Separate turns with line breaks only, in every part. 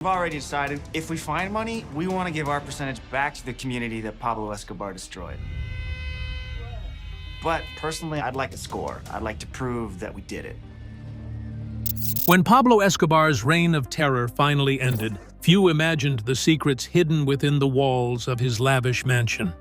We've already decided if we find money, we want to give our percentage back to the community that Pablo Escobar destroyed. But personally, I'd like a score. I'd like to prove that we did it.
When Pablo Escobar's reign of terror finally ended, few imagined the secrets hidden within the walls of his lavish mansion.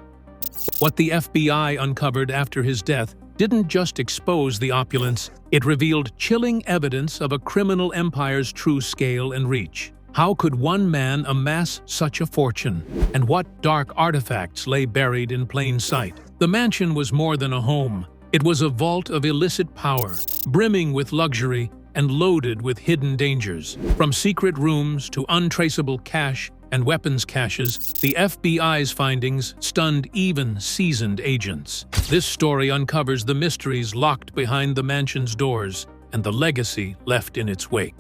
What the FBI uncovered after his death didn't just expose the opulence, it revealed chilling evidence of a criminal empire's true scale and reach. How could one man amass such a fortune? And what dark artifacts lay buried in plain sight? The mansion was more than a home. It was a vault of illicit power, brimming with luxury and loaded with hidden dangers. From secret rooms to untraceable cash and weapons caches, the FBI's findings stunned even seasoned agents. This story uncovers the mysteries locked behind the mansion's doors and the legacy left in its wake.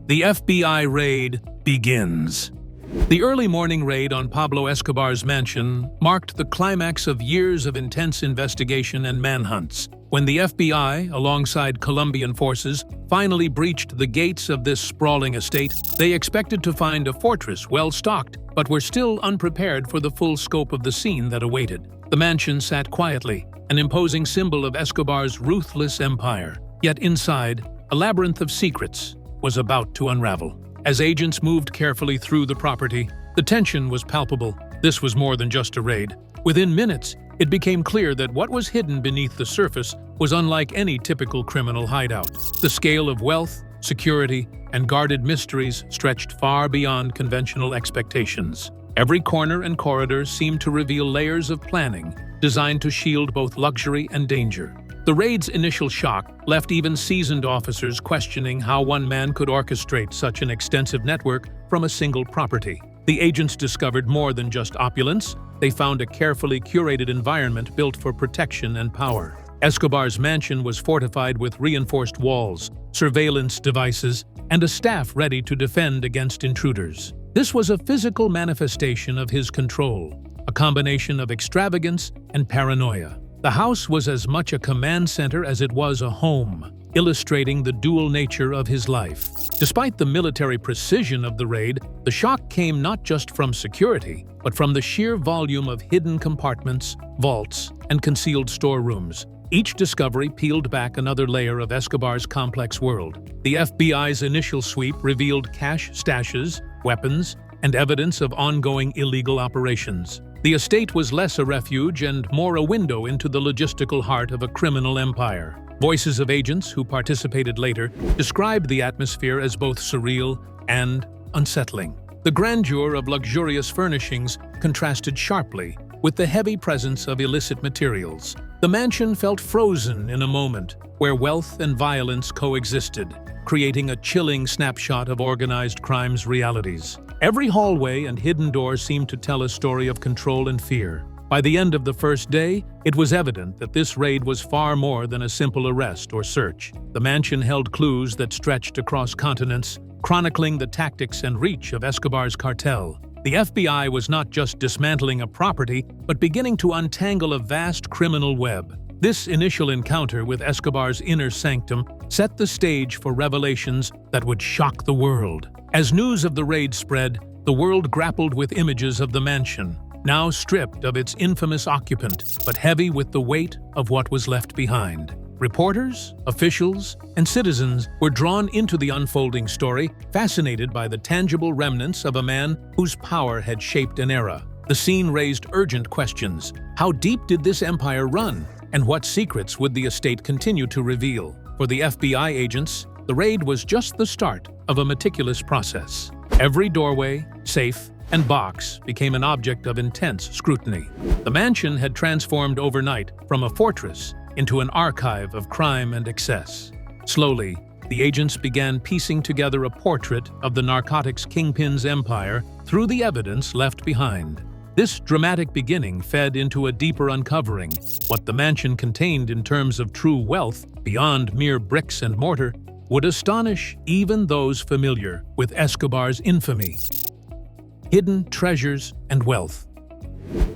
The FBI raid begins. The early morning raid on Pablo Escobar's mansion marked the climax of years of intense investigation and manhunts. When the FBI, alongside Colombian forces, finally breached the gates of this sprawling estate, they expected to find a fortress well-stocked, but were still unprepared for the full scope of the scene that awaited. The mansion sat quietly, an imposing symbol of Escobar's ruthless empire. Yet inside, a labyrinth of secrets was about to unravel. As agents moved carefully through the property, the tension was palpable. This was more than just a raid. Within minutes, it became clear that what was hidden beneath the surface was unlike any typical criminal hideout. The scale of wealth, security, and guarded mysteries stretched far beyond conventional expectations. Every corner and corridor seemed to reveal layers of planning designed to shield both luxury and danger. The raid's initial shock left even seasoned officers questioning how one man could orchestrate such an extensive network from a single property. The agents discovered more than just opulence. They found a carefully curated environment built for protection and power. Escobar's mansion was fortified with reinforced walls, surveillance devices, and a staff ready to defend against intruders. This was a physical manifestation of his control, a combination of extravagance and paranoia. The house was as much a command center as it was a home, illustrating the dual nature of his life. Despite the military precision of the raid, the shock came not just from security, but from the sheer volume of hidden compartments, vaults, and concealed storerooms. Each discovery peeled back another layer of Escobar's complex world. The FBI's initial sweep revealed cash stashes, weapons, and evidence of ongoing illegal operations. The estate was less a refuge and more a window into the logistical heart of a criminal empire. Voices of agents who participated later described the atmosphere as both surreal and unsettling. The grandeur of luxurious furnishings contrasted sharply with the heavy presence of illicit materials. The mansion felt frozen in a moment where wealth and violence coexisted, creating a chilling snapshot of organized crime's realities. Every hallway and hidden door seemed to tell a story of control and fear. By the end of the first day, it was evident that this raid was far more than a simple arrest or search. The mansion held clues that stretched across continents, chronicling the tactics and reach of Escobar's cartel. The FBI was not just dismantling a property, but beginning to untangle a vast criminal web. This initial encounter with Escobar's inner sanctum set the stage for revelations that would shock the world. As news of the raid spread, the world grappled with images of the mansion, now stripped of its infamous occupant, but heavy with the weight of what was left behind. Reporters, officials, and citizens were drawn into the unfolding story, fascinated by the tangible remnants of a man whose power had shaped an era. The scene raised urgent questions. How deep did this empire run? And what secrets would the estate continue to reveal? For the FBI agents, the raid was just the start of a meticulous process. Every doorway, safe, and box became an object of intense scrutiny. The mansion had transformed overnight from a fortress into an archive of crime and excess. Slowly, the agents began piecing together a portrait of the narcotics kingpin's empire through the evidence left behind. This dramatic beginning fed into a deeper uncovering. What the mansion contained in terms of true wealth, beyond mere bricks and mortar, would astonish even those familiar with Escobar's infamy. Hidden treasures and wealth.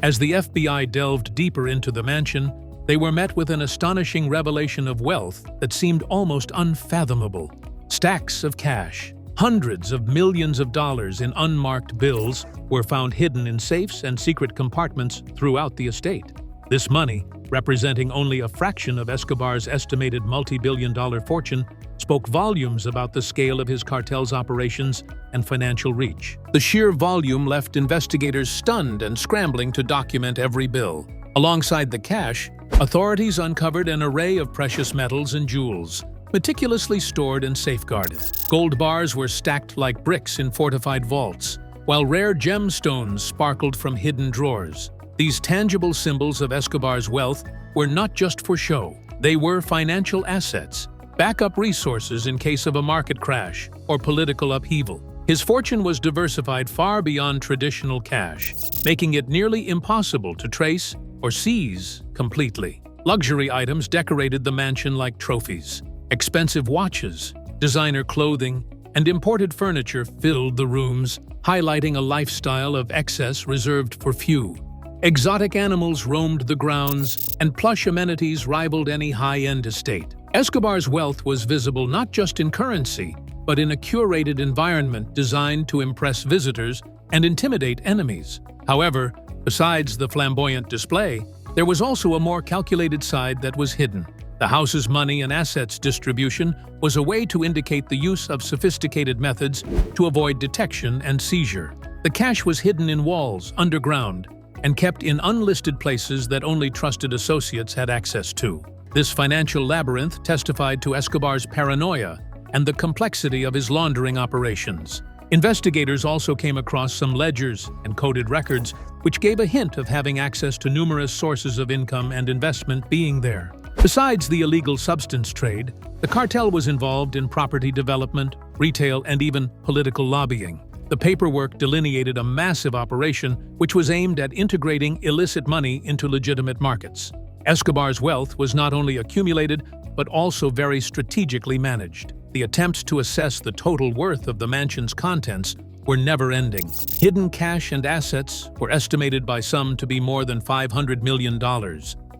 As the FBI delved deeper into the mansion, they were met with an astonishing revelation of wealth that seemed almost unfathomable. Stacks of cash, Hundreds of millions of dollars in unmarked bills were found hidden in safes and secret compartments throughout the estate. This money, representing only a fraction of Escobar's estimated multi-billion-dollar fortune, spoke volumes about the scale of his cartel's operations and financial reach. The sheer volume left investigators stunned and scrambling to document every bill. Alongside the cash, authorities uncovered an array of precious metals and jewels, meticulously stored and safeguarded. Gold bars were stacked like bricks in fortified vaults, while rare gemstones sparkled from hidden drawers. These tangible symbols of Escobar's wealth were not just for show. They were financial assets, backup resources in case of a market crash or political upheaval. His fortune was diversified far beyond traditional cash, making it nearly impossible to trace or seize completely. Luxury items decorated the mansion like trophies. Expensive watches, designer clothing, and imported furniture filled the rooms, highlighting a lifestyle of excess reserved for few. Exotic animals roamed the grounds, and plush amenities rivaled any high-end estate. Escobar's wealth was visible not just in currency, but in a curated environment designed to impress visitors and intimidate enemies. However, besides the flamboyant display, there was also a more calculated side that was hidden. The house's money and assets distribution was a way to indicate the use of sophisticated methods to avoid detection and seizure. The cash was hidden in walls, underground, and kept in unlisted places that only trusted associates had access to. This financial labyrinth testified to Escobar's paranoia and the complexity of his laundering operations. Investigators also came across some ledgers and coded records, which gave a hint of having access to numerous sources of income and investment being there. Besides the illegal substance trade, the cartel was involved in property development, retail, and even political lobbying. The paperwork delineated a massive operation which was aimed at integrating illicit money into legitimate markets. Escobar's wealth was not only accumulated, but also very strategically managed. The attempts to assess the total worth of the mansion's contents were never-ending. Hidden cash and assets were estimated by some to be more than $500 million,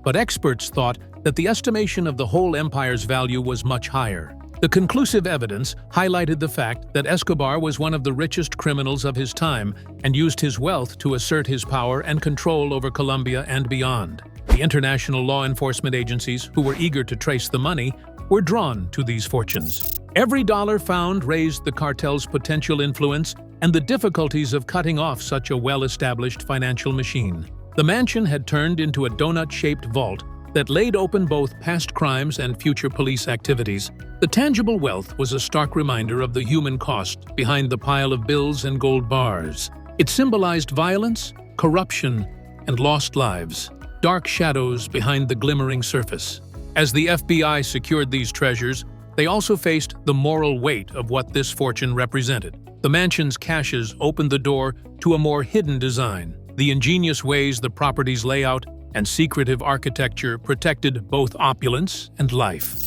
but experts thought that the estimation of the whole empire's value was much higher. The conclusive evidence highlighted the fact that Escobar was one of the richest criminals of his time and used his wealth to assert his power and control over Colombia and beyond. The international law enforcement agencies, who were eager to trace the money, were drawn to these fortunes. Every dollar found raised the cartel's potential influence and the difficulties of cutting off such a well-established financial machine. The mansion had turned into a donut-shaped vault that laid open both past crimes and future police activities. The tangible wealth was a stark reminder of the human cost behind the pile of bills and gold bars. It symbolized violence, corruption, and lost lives, dark shadows behind the glimmering surface. As the FBI secured these treasures, they also faced the moral weight of what this fortune represented. The mansion's caches opened the door to a more hidden design. The ingenious ways the property's layout and secretive architecture protected both opulence and life.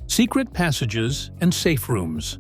Secret passages and safe rooms.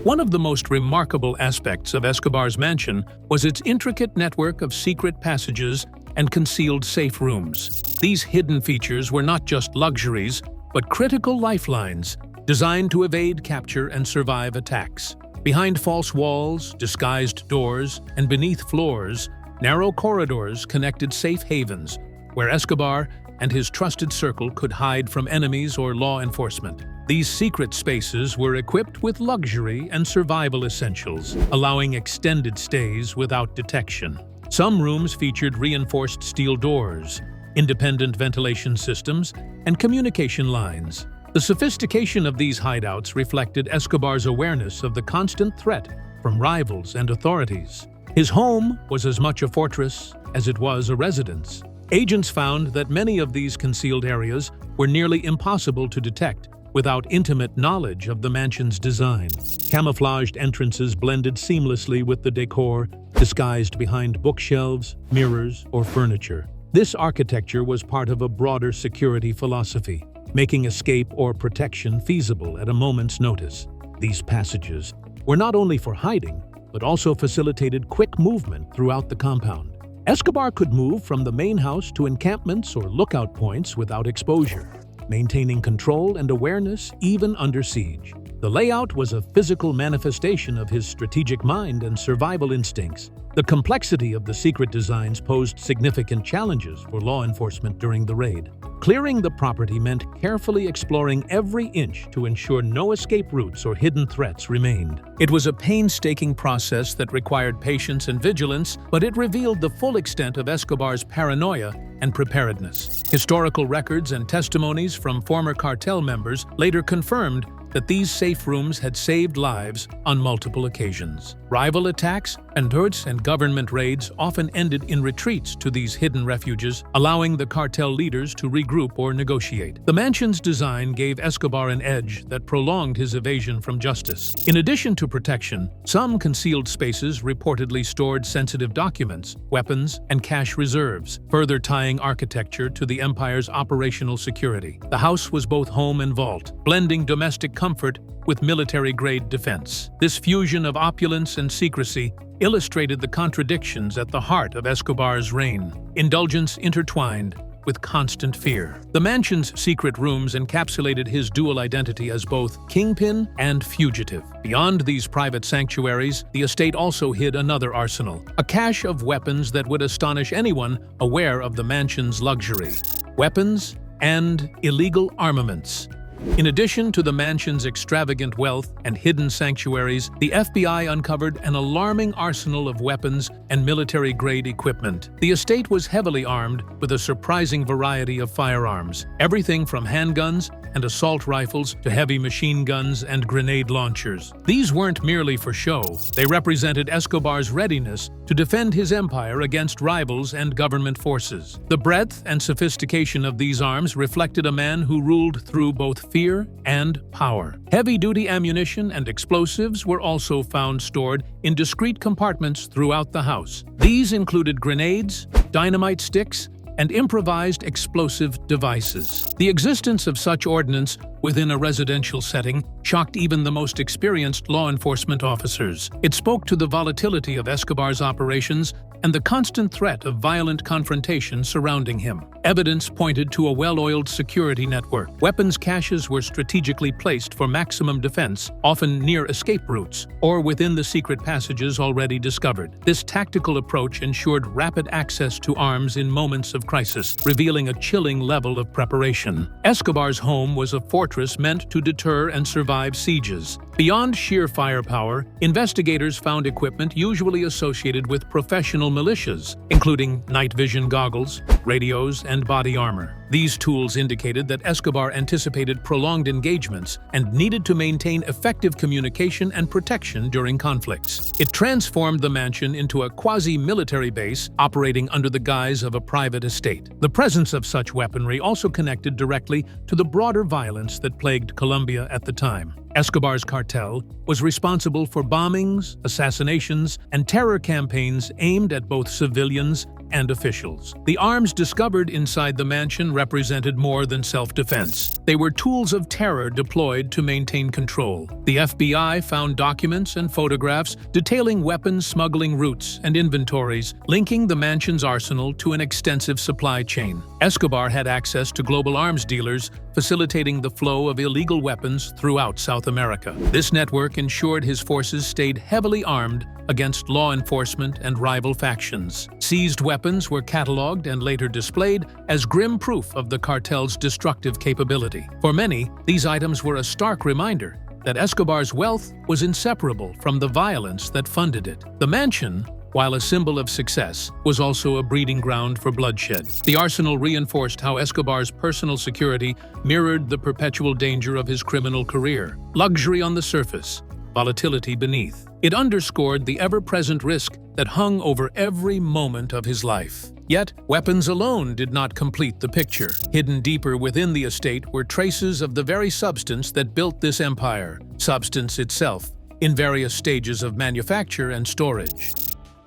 One of the most remarkable aspects of Escobar's mansion was its intricate network of secret passages and concealed safe rooms. These hidden features were not just luxuries, but critical lifelines designed to evade capture and survive attacks. Behind false walls, disguised doors, and beneath floors, narrow corridors connected safe havens where Escobar and his trusted circle could hide from enemies or law enforcement. These secret spaces were equipped with luxury and survival essentials, allowing extended stays without detection. Some rooms featured reinforced steel doors, independent ventilation systems, and communication lines. The sophistication of these hideouts reflected Escobar's awareness of the constant threat from rivals and authorities. His home was as much a fortress as it was a residence. Agents found that many of these concealed areas were nearly impossible to detect without intimate knowledge of the mansion's design. Camouflaged entrances blended seamlessly with the decor, disguised behind bookshelves, mirrors, or furniture. This architecture was part of a broader security philosophy, making escape or protection feasible at a moment's notice. These passages were not only for hiding, but also facilitated quick movement throughout the compound. Escobar could move from the main house to encampments or lookout points without exposure, maintaining control and awareness even under siege. The layout was a physical manifestation of his strategic mind and survival instincts. The complexity of the secret designs posed significant challenges for law enforcement during the raid. Clearing the property meant carefully exploring every inch to ensure no escape routes or hidden threats remained. It was a painstaking process that required patience and vigilance, but it revealed the full extent of Escobar's paranoia and preparedness. Historical records and testimonies from former cartel members later confirmed that these safe rooms had saved lives on multiple occasions. Rival attacks, bandits, and government raids often ended in retreats to these hidden refuges, allowing the cartel leaders to regroup or negotiate. The mansion's design gave Escobar an edge that prolonged his evasion from justice. In addition to protection, some concealed spaces reportedly stored sensitive documents, weapons, and cash reserves, further tying architecture to the empire's operational security. The house was both home and vault, blending domestic comfort with military-grade defense. This fusion of opulence and secrecy illustrated the contradictions at the heart of Escobar's reign, indulgence intertwined with constant fear. The mansion's secret rooms encapsulated his dual identity as both kingpin and fugitive. Beyond these private sanctuaries, the estate also hid another arsenal, a cache of weapons that would astonish anyone aware of the mansion's luxury. Weapons and illegal armaments. In addition to the mansion's extravagant wealth and hidden sanctuaries, the FBI uncovered an alarming arsenal of weapons and military-grade equipment. The estate was heavily armed with a surprising variety of firearms, everything from handguns and assault rifles to heavy machine guns and grenade launchers. These weren't merely for show. They represented Escobar's readiness to defend his empire against rivals and government forces. The breadth and sophistication of these arms reflected a man who ruled through both fear and power. Heavy-duty ammunition and explosives were also found stored in discrete compartments throughout the house. These included grenades, dynamite sticks, and improvised explosive devices. The existence of such ordnance within a residential setting shocked even the most experienced law enforcement officers. It spoke to the volatility of Escobar's operations and the constant threat of violent confrontation surrounding him. Evidence pointed to a well-oiled security network. Weapons caches were strategically placed for maximum defense, often near escape routes or within the secret passages already discovered. This tactical approach ensured rapid access to arms in moments of crisis, revealing a chilling level of preparation. Escobar's home was a fortress meant to deter and survive sieges. Beyond sheer firepower, investigators found equipment usually associated with professional militias, including night vision goggles, radios, and body armor. These tools indicated that Escobar anticipated prolonged engagements and needed to maintain effective communication and protection during conflicts. It transformed the mansion into a quasi-military base operating under the guise of a private estate. The presence of such weaponry also connected directly to the broader violence that plagued Colombia at the time. Escobar's cartel was responsible for bombings, assassinations, and terror campaigns aimed at both civilians and officials. The arms discovered inside the mansion represented more than self-defense. They were tools of terror deployed to maintain control. The FBI found documents and photographs detailing weapons smuggling routes and inventories, linking the mansion's arsenal to an extensive supply chain. Escobar had access to global arms dealers, facilitating the flow of illegal weapons throughout South America. This network ensured his forces stayed heavily armed against law enforcement and rival factions. Seized weapons were cataloged and later displayed as grim proof of the cartel's destructive capability. For many, these items were a stark reminder that Escobar's wealth was inseparable from the violence that funded it. The mansion, while a symbol of success, was also a breeding ground for bloodshed. The arsenal reinforced how Escobar's personal security mirrored the perpetual danger of his criminal career. Luxury on the surface, volatility beneath. It underscored the ever-present risk that hung over every moment of his life. Yet, weapons alone did not complete the picture. Hidden deeper within the estate were traces of the very substance that built this empire, substance itself, in various stages of manufacture and storage.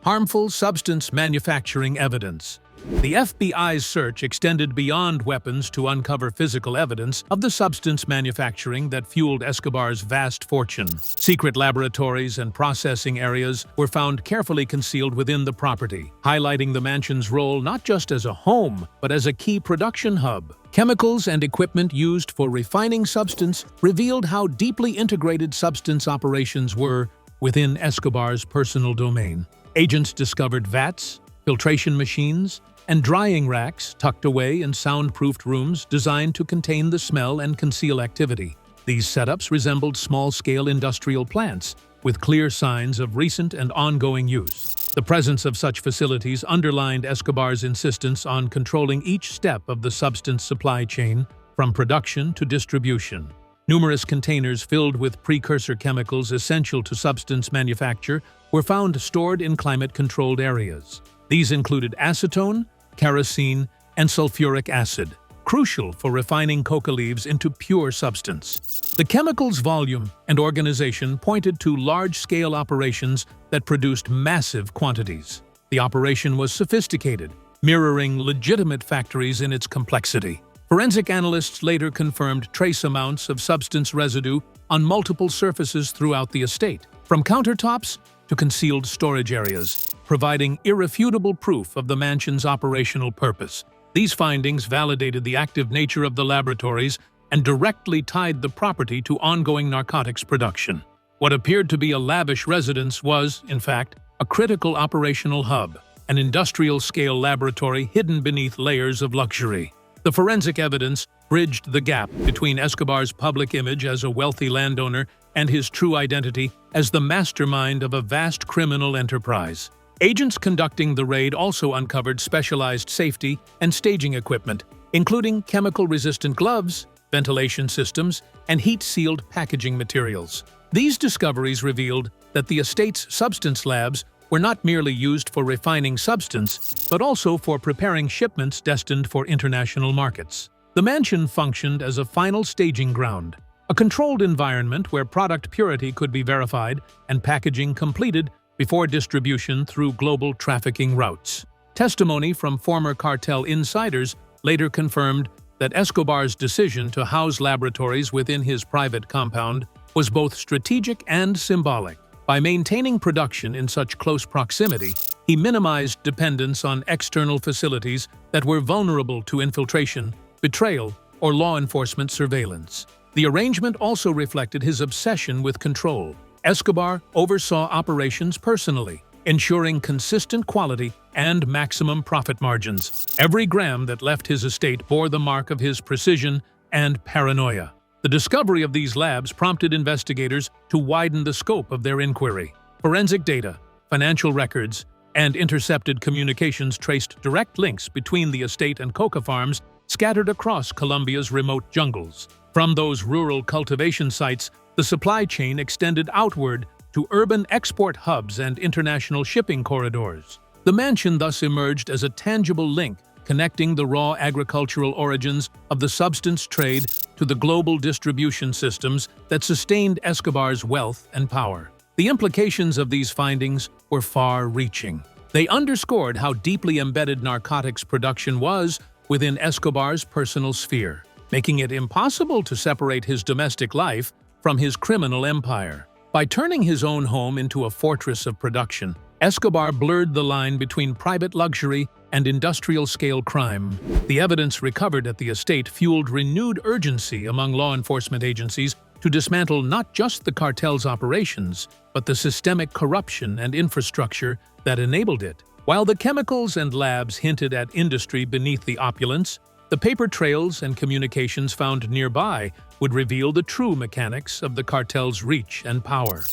Harmful substance manufacturing evidence. The FBI's search extended beyond weapons to uncover physical evidence of the substance manufacturing that fueled Escobar's vast fortune. Secret laboratories and processing areas were found carefully concealed within the property, highlighting the mansion's role not just as a home, but as a key production hub. Chemicals and equipment used for refining substance revealed how deeply integrated substance operations were within Escobar's personal domain. Agents discovered vats, filtration machines, and drying racks tucked away in soundproofed rooms designed to contain the smell and conceal activity. These setups resembled small-scale industrial plants, with clear signs of recent and ongoing use. The presence of such facilities underlined Escobar's insistence on controlling each step of the substance supply chain, from production to distribution. Numerous containers filled with precursor chemicals essential to substance manufacture were found stored in climate-controlled areas. These included acetone, kerosene, and sulfuric acid, crucial for refining coca leaves into pure substance. The chemicals' volume and organization pointed to large-scale operations that produced massive quantities. The operation was sophisticated, mirroring legitimate factories in its complexity. Forensic analysts later confirmed trace amounts of substance residue on multiple surfaces throughout the estate, from countertops to concealed storage areas, providing irrefutable proof of the mansion's operational purpose. These findings validated the active nature of the laboratories and directly tied the property to ongoing narcotics production. What appeared to be a lavish residence was, in fact, a critical operational hub, an industrial-scale laboratory hidden beneath layers of luxury. The forensic evidence bridged the gap between Escobar's public image as a wealthy landowner and his true identity as the mastermind of a vast criminal enterprise. Agents conducting the raid also uncovered specialized safety and staging equipment, including chemical-resistant gloves, ventilation systems, and heat-sealed packaging materials. These discoveries revealed that the estate's substance labs were not merely used for refining substance, but also for preparing shipments destined for international markets. The mansion functioned as a final staging ground, a controlled environment where product purity could be verified and packaging completed before distribution through global trafficking routes. Testimony from former cartel insiders later confirmed that Escobar's decision to house laboratories within his private compound was both strategic and symbolic. By maintaining production in such close proximity, he minimized dependence on external facilities that were vulnerable to infiltration, betrayal, or law enforcement surveillance. The arrangement also reflected his obsession with control. Escobar oversaw operations personally, ensuring consistent quality and maximum profit margins. Every gram that left his estate bore the mark of his precision and paranoia. The discovery of these labs prompted investigators to widen the scope of their inquiry. Forensic data, financial records, and intercepted communications traced direct links between the estate and coca farms scattered across Colombia's remote jungles. From those rural cultivation sites, the supply chain extended outward to urban export hubs and international shipping corridors. The mansion thus emerged as a tangible link connecting the raw agricultural origins of the substance trade to the global distribution systems that sustained Escobar's wealth and power. The implications of these findings were far-reaching. They underscored how deeply embedded narcotics production was within Escobar's personal sphere, making it impossible to separate his domestic life from his criminal empire. By turning his own home into a fortress of production, Escobar blurred the line between private luxury and industrial-scale crime. The evidence recovered at the estate fueled renewed urgency among law enforcement agencies to dismantle not just the cartel's operations, but the systemic corruption and infrastructure that enabled it. While the chemicals and labs hinted at industry beneath the opulence, the paper trails and communications found nearby would reveal the true mechanics of the cartel's reach and power.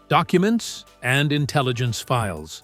Documents and intelligence files.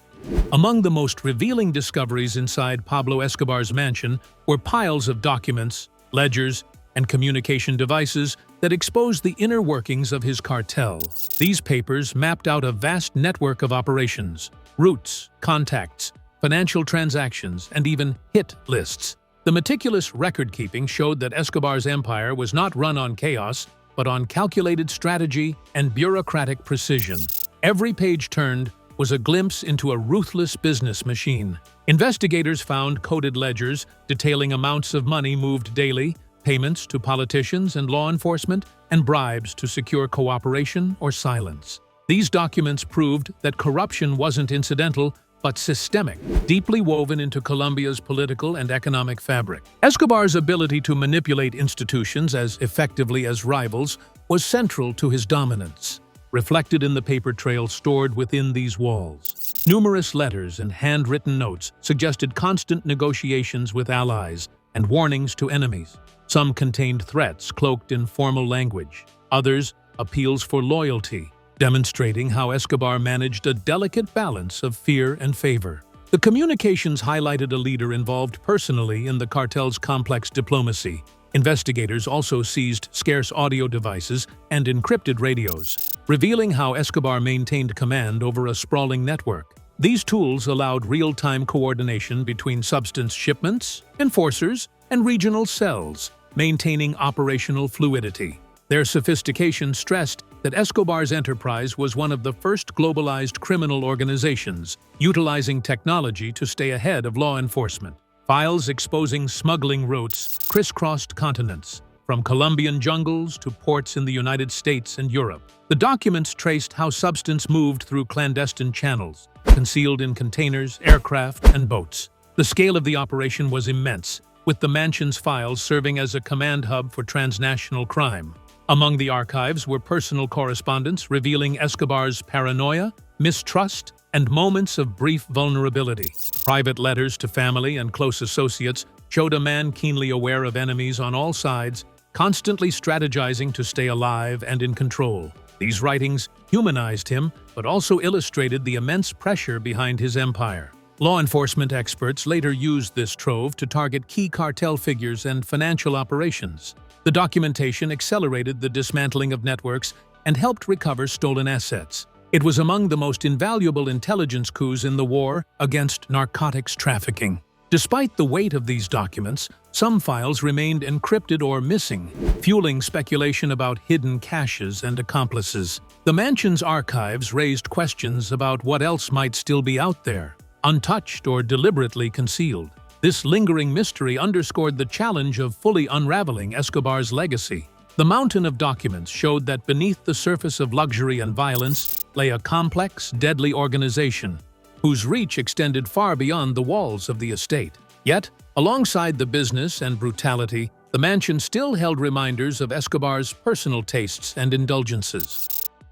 Among the most revealing discoveries inside Pablo Escobar's mansion were piles of documents, ledgers, and communication devices that exposed the inner workings of his cartel. These papers mapped out a vast network of operations, routes, contacts, financial transactions, and even hit lists. The meticulous record-keeping showed that Escobar's empire was not run on chaos, but on calculated strategy and bureaucratic precision. Every page turned was a glimpse into a ruthless business machine. Investigators found coded ledgers detailing amounts of money moved daily, payments to politicians and law enforcement, and bribes to secure cooperation or silence. These documents proved that corruption wasn't incidental, but systemic, deeply woven into Colombia's political and economic fabric. Escobar's ability to manipulate institutions as effectively as rivals was central to his dominance, reflected in the paper trail stored within these walls. Numerous letters and handwritten notes suggested constant negotiations with allies and warnings to enemies. Some contained threats cloaked in formal language, others appeals for loyalty, demonstrating how Escobar managed a delicate balance of fear and favor. The communications highlighted a leader involved personally in the cartel's complex diplomacy. Investigators also seized scarce audio devices and encrypted radios, revealing how Escobar maintained command over a sprawling network. These tools allowed real-time coordination between substance shipments, enforcers, and regional cells, maintaining operational fluidity. Their sophistication stressed that Escobar's enterprise was one of the first globalized criminal organizations, utilizing technology to stay ahead of law enforcement. Files exposing smuggling routes crisscrossed continents, from Colombian jungles to ports in the United States and Europe. The documents traced how substance moved through clandestine channels, concealed in containers, aircraft, and boats. The scale of the operation was immense, with the mansion's files serving as a command hub for transnational crime. Among the archives were personal correspondence revealing Escobar's paranoia, mistrust, and moments of brief vulnerability. Private letters to family and close associates showed a man keenly aware of enemies on all sides, constantly strategizing to stay alive and in control. These writings humanized him, but also illustrated the immense pressure behind his empire. Law enforcement experts later used this trove to target key cartel figures and financial operations. The documentation accelerated the dismantling of networks and helped recover stolen assets. It was among the most invaluable intelligence coups in the war against narcotics trafficking. Despite the weight of these documents, some files remained encrypted or missing, fueling speculation about hidden caches and accomplices. The mansion's archives raised questions about what else might still be out there, untouched or deliberately concealed. This lingering mystery underscored the challenge of fully unraveling Escobar's legacy. The mountain of documents showed that beneath the surface of luxury and violence lay a complex, deadly organization, whose reach extended far beyond the walls of the estate. Yet, alongside the business and brutality, the mansion still held reminders of Escobar's personal tastes and indulgences,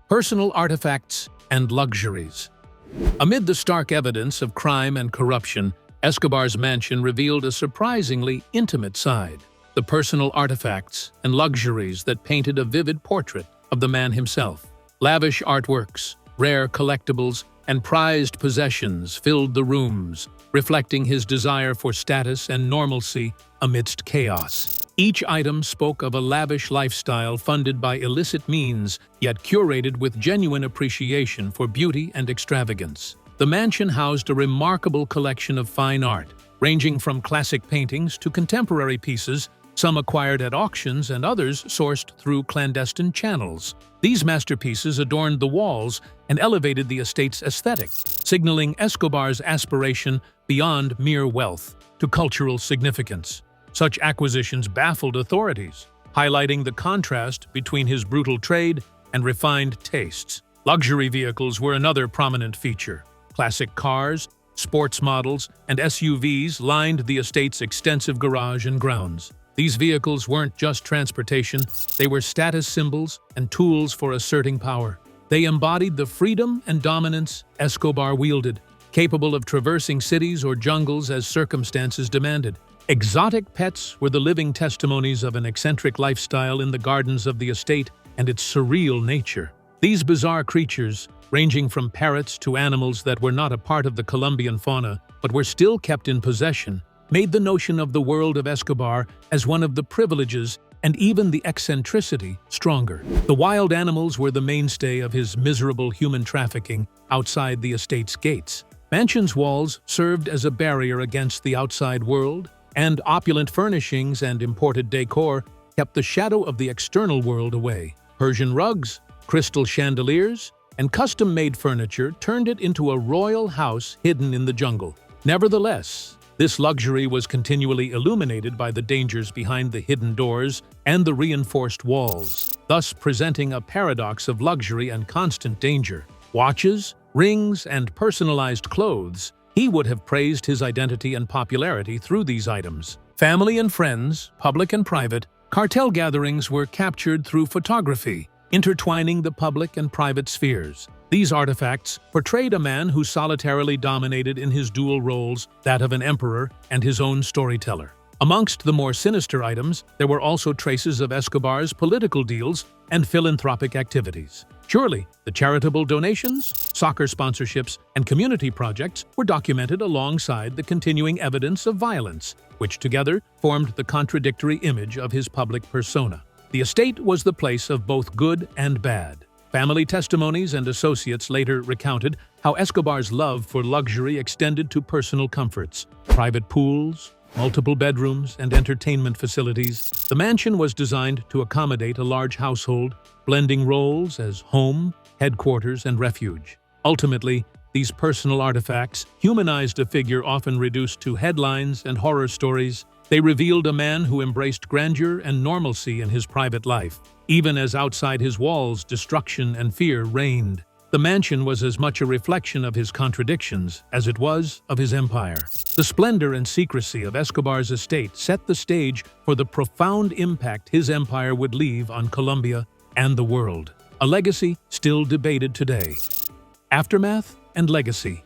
personal artifacts and luxuries. Amid the stark evidence of crime and corruption, Escobar's mansion revealed a surprisingly intimate side, the personal artifacts and luxuries that painted a vivid portrait of the man himself. Lavish artworks, rare collectibles, and prized possessions filled the rooms, reflecting his desire for status and normalcy amidst chaos. Each item spoke of a lavish lifestyle funded by illicit means, yet curated with genuine appreciation for beauty and extravagance. The mansion housed a remarkable collection of fine art, ranging from classic paintings to contemporary pieces, some acquired at auctions and others sourced through clandestine channels. These masterpieces adorned the walls and elevated the estate's aesthetic, signaling Escobar's aspiration beyond mere wealth to cultural significance. Such acquisitions baffled authorities, highlighting the contrast between his brutal trade and refined tastes. Luxury vehicles were another prominent feature. Classic cars, sports models, and SUVs lined the estate's extensive garage and grounds. These vehicles weren't just transportation, they were status symbols and tools for asserting power. They embodied the freedom and dominance Escobar wielded, capable of traversing cities or jungles as circumstances demanded. Exotic pets were the living testimonies of an eccentric lifestyle in the gardens of the estate and its surreal nature. These bizarre creatures, ranging from parrots to animals that were not a part of the Colombian fauna but were still kept in possession, made the notion of the world of Escobar as one of the privileges and even the eccentricity stronger. The wild animals were the mainstay of his miserable human trafficking outside the estate's gates. Mansion's walls served as a barrier against the outside world, and opulent furnishings and imported decor kept the shadow of the external world away. Persian rugs, crystal chandeliers, and custom-made furniture turned it into a royal house hidden in the jungle. Nevertheless, this luxury was continually illuminated by the dangers behind the hidden doors and the reinforced walls, thus presenting a paradox of luxury and constant danger. Watches, rings, and personalized clothes, he would have praised his identity and popularity through these items. Family and friends, public and private, cartel gatherings were captured through photography, intertwining the public and private spheres. These artifacts portrayed a man who solitarily dominated in his dual roles, that of an emperor and his own storyteller. Amongst the more sinister items, there were also traces of Escobar's political deals and philanthropic activities. Surely, the charitable donations, soccer sponsorships, and community projects were documented alongside the continuing evidence of violence, which together formed the contradictory image of his public persona. The estate was the place of both good and bad. Family testimonies and associates later recounted how Escobar's love for luxury extended to personal comforts, private pools, multiple bedrooms, and entertainment facilities. The mansion was designed to accommodate a large household, blending roles as home, headquarters, and refuge. Ultimately, these personal artifacts humanized a figure often reduced to headlines and horror stories. They revealed a man who embraced grandeur and normalcy in his private life. Even as outside his walls, destruction and fear reigned. The mansion was as much a reflection of his contradictions as it was of his empire. The splendor and secrecy of Escobar's estate set the stage for the profound impact his empire would leave on Colombia and the world, a legacy still debated today. Aftermath and legacy.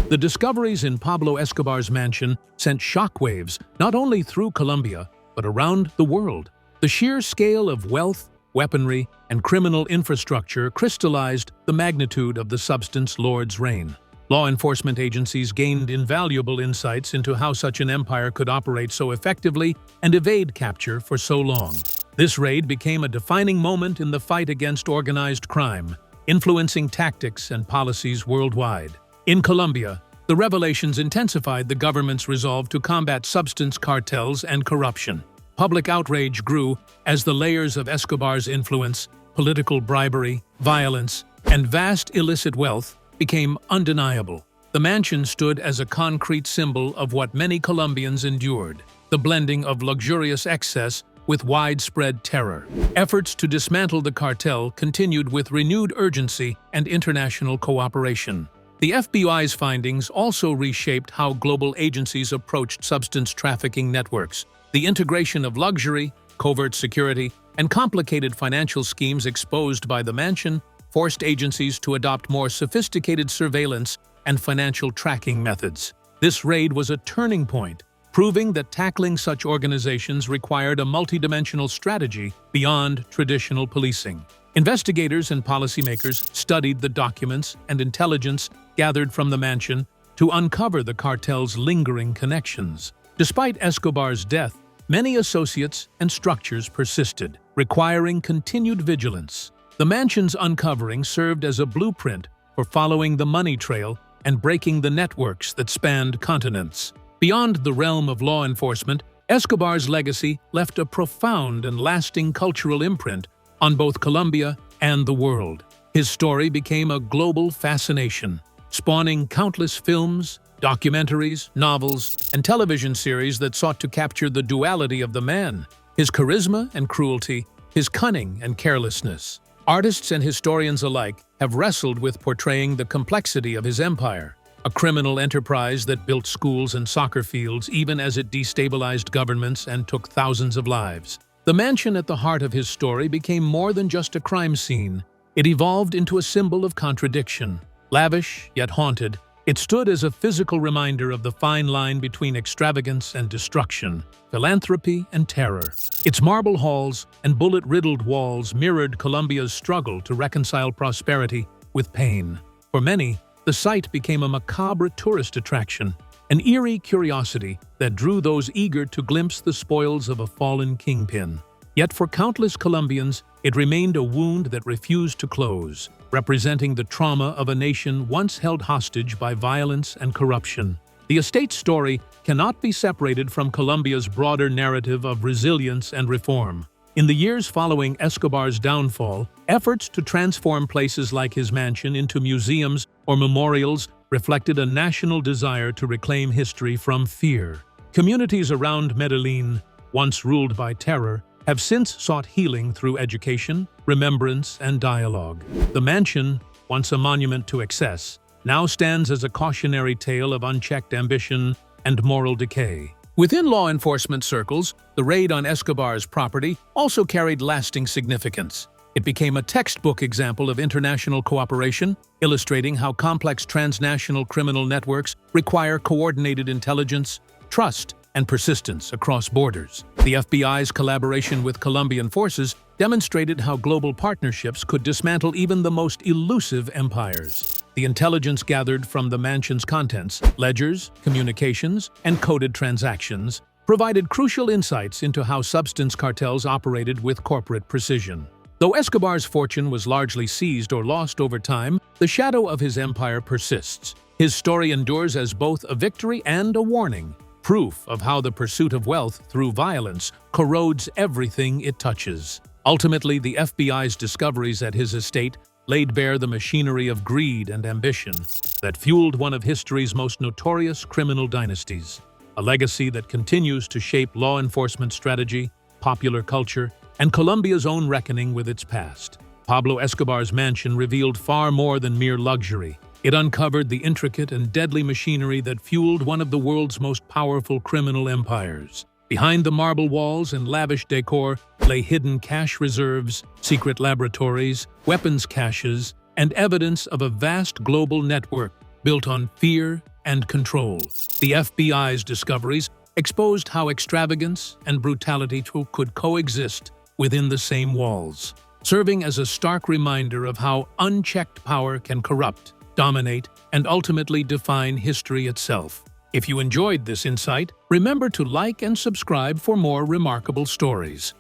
The discoveries in Pablo Escobar's mansion sent shockwaves not only through Colombia, but around the world. The sheer scale of wealth, weaponry, and criminal infrastructure crystallized the magnitude of the substance lord's reign. Law enforcement agencies gained invaluable insights into how such an empire could operate so effectively and evade capture for so long. This raid became a defining moment in the fight against organized crime, influencing tactics and policies worldwide. In Colombia, the revelations intensified the government's resolve to combat substance cartels and corruption. Public outrage grew as the layers of Escobar's influence, political bribery, violence, and vast illicit wealth became undeniable. The mansion stood as a concrete symbol of what many Colombians endured, the blending of luxurious excess with widespread terror. Efforts to dismantle the cartel continued with renewed urgency and international cooperation. The FBI's findings also reshaped how global agencies approached substance trafficking networks. The integration of luxury, covert security, and complicated financial schemes exposed by the mansion forced agencies to adopt more sophisticated surveillance and financial tracking methods. This raid was a turning point, proving that tackling such organizations required a multidimensional strategy beyond traditional policing. Investigators and policymakers studied the documents and intelligence gathered from the mansion to uncover the cartel's lingering connections. Despite Escobar's death, many associates and structures persisted, requiring continued vigilance. The mansion's uncovering served as a blueprint for following the money trail and breaking the networks that spanned continents. Beyond the realm of law enforcement, Escobar's legacy left a profound and lasting cultural imprint on both Colombia and the world. His story became a global fascination, spawning countless films, documentaries, novels, and television series that sought to capture the duality of the man, his charisma and cruelty, his cunning and carelessness. Artists and historians alike have wrestled with portraying the complexity of his empire, a criminal enterprise that built schools and soccer fields even as it destabilized governments and took thousands of lives. The mansion at the heart of his story became more than just a crime scene. It evolved into a symbol of contradiction. Lavish, yet haunted, it stood as a physical reminder of the fine line between extravagance and destruction, philanthropy and terror. Its marble halls and bullet-riddled walls mirrored Colombia's struggle to reconcile prosperity with pain. For many, the site became a macabre tourist attraction, an eerie curiosity that drew those eager to glimpse the spoils of a fallen kingpin. Yet for countless Colombians, it remained a wound that refused to close, representing the trauma of a nation once held hostage by violence and corruption. The estate's story cannot be separated from Colombia's broader narrative of resilience and reform. In the years following Escobar's downfall, efforts to transform places like his mansion into museums or memorials reflected a national desire to reclaim history from fear. Communities around Medellin, once ruled by terror, have since sought healing through education, remembrance, and dialogue. The mansion, once a monument to excess, now stands as a cautionary tale of unchecked ambition and moral decay. Within law enforcement circles, the raid on Escobar's property also carried lasting significance. It became a textbook example of international cooperation, illustrating how complex transnational criminal networks require coordinated intelligence, trust, and persistence across borders. The FBI's collaboration with Colombian forces demonstrated how global partnerships could dismantle even the most elusive empires. The intelligence gathered from the mansion's contents, ledgers, communications, and coded transactions, provided crucial insights into how substance cartels operated with corporate precision. Though Escobar's fortune was largely seized or lost over time, the shadow of his empire persists. His story endures as both a victory and a warning, proof of how the pursuit of wealth through violence corrodes everything it touches. Ultimately, the FBI's discoveries at his estate laid bare the machinery of greed and ambition that fueled one of history's most notorious criminal dynasties, a legacy that continues to shape law enforcement strategy, popular culture, and Colombia's own reckoning with its past. Pablo Escobar's mansion revealed far more than mere luxury. It uncovered the intricate and deadly machinery that fueled one of the world's most powerful criminal empires. Behind the marble walls and lavish decor lay hidden cash reserves, secret laboratories, weapons caches, and evidence of a vast global network built on fear and control. The FBI's discoveries exposed how extravagance and brutality could coexist within the same walls, serving as a stark reminder of how unchecked power can corrupt, dominate, and ultimately define history itself. If you enjoyed this insight, remember to like and subscribe for more remarkable stories.